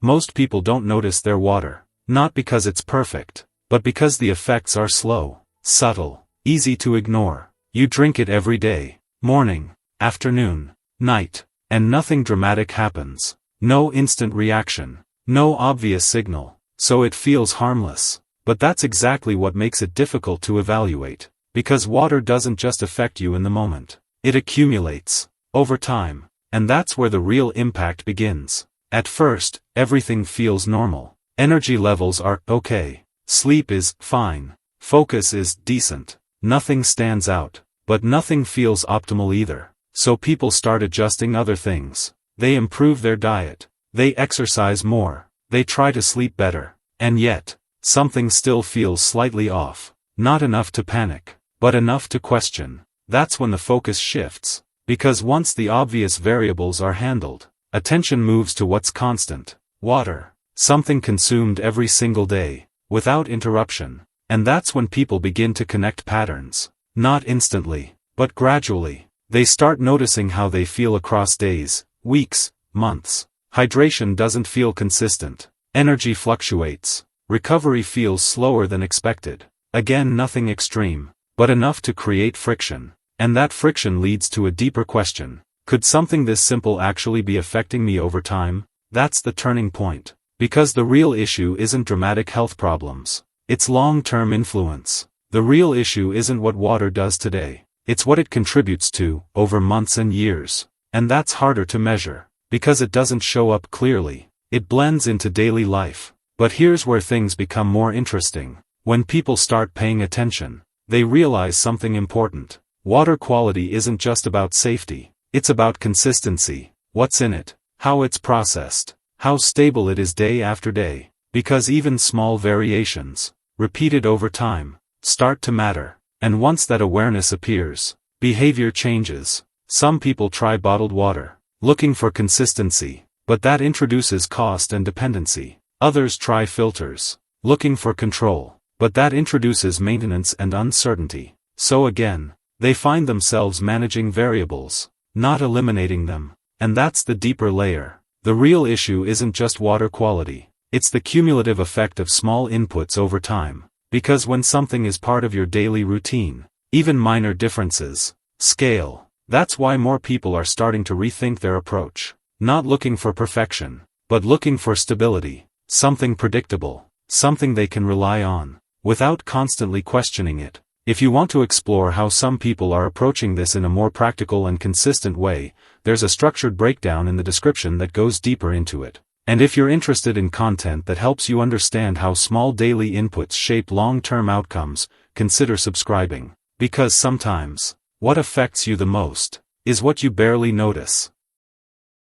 Most people don't notice their water, not because it's perfect, but because the effects are slow, subtle, easy to ignore. You drink it every day, morning, afternoon, night, and nothing dramatic happens. No instant reaction, no obvious signal, so it feels harmless. But that's exactly what makes it difficult to evaluate, because water doesn't just affect you in the moment. It accumulates, over time, and that's where the real impact begins. At first, everything feels normal. Energy levels are okay. Sleep is fine. Focus is decent. Nothing stands out. But nothing feels optimal either. So people start adjusting other things. They improve their diet. They exercise more. They try to sleep better. And yet, something still feels slightly off. Not enough to panic, but enough to question. That's when the focus shifts. Because once the obvious variables are handled, attention moves to what's constant. Water. Something consumed every single day, without interruption. And that's when people begin to connect patterns. Not instantly, but gradually. They start noticing how they feel across days, weeks, months. Hydration doesn't feel consistent. Energy fluctuates. Recovery feels slower than expected. Again, nothing extreme, but enough to create friction. And that friction leads to a deeper question. Could something this simple actually be affecting me over time? That's the turning point. Because the real issue isn't dramatic health problems. It's long-term influence. The real issue isn't what water does today. It's what it contributes to, over months and years. And that's harder to measure, because it doesn't show up clearly. It blends into daily life. But here's where things become more interesting. When people start paying attention, they realize something important. Water quality isn't just about safety. It's about consistency. What's in it? How it's processed. How stable it is day after day. Because even small variations, repeated over time, start to matter. And once that awareness appears, behavior changes. Some people try bottled water, looking for consistency, but that introduces cost and dependency. Others try filters, looking for control, but that introduces maintenance and uncertainty. So again, they find themselves managing variables, not eliminating them. And that's the deeper layer. The real issue isn't just water quality. It's the cumulative effect of small inputs over time. Because when something is part of your daily routine, even minor differences scale. That's why more people are starting to rethink their approach. Not looking for perfection, but looking for stability. Something predictable. Something they can rely on, without constantly questioning it. If you want to explore how some people are approaching this in a more practical and consistent way, there's a structured breakdown in the description that goes deeper into it. And if you're interested in content that helps you understand how small daily inputs shape long-term outcomes, consider subscribing. Because sometimes, what affects you the most is what you barely notice.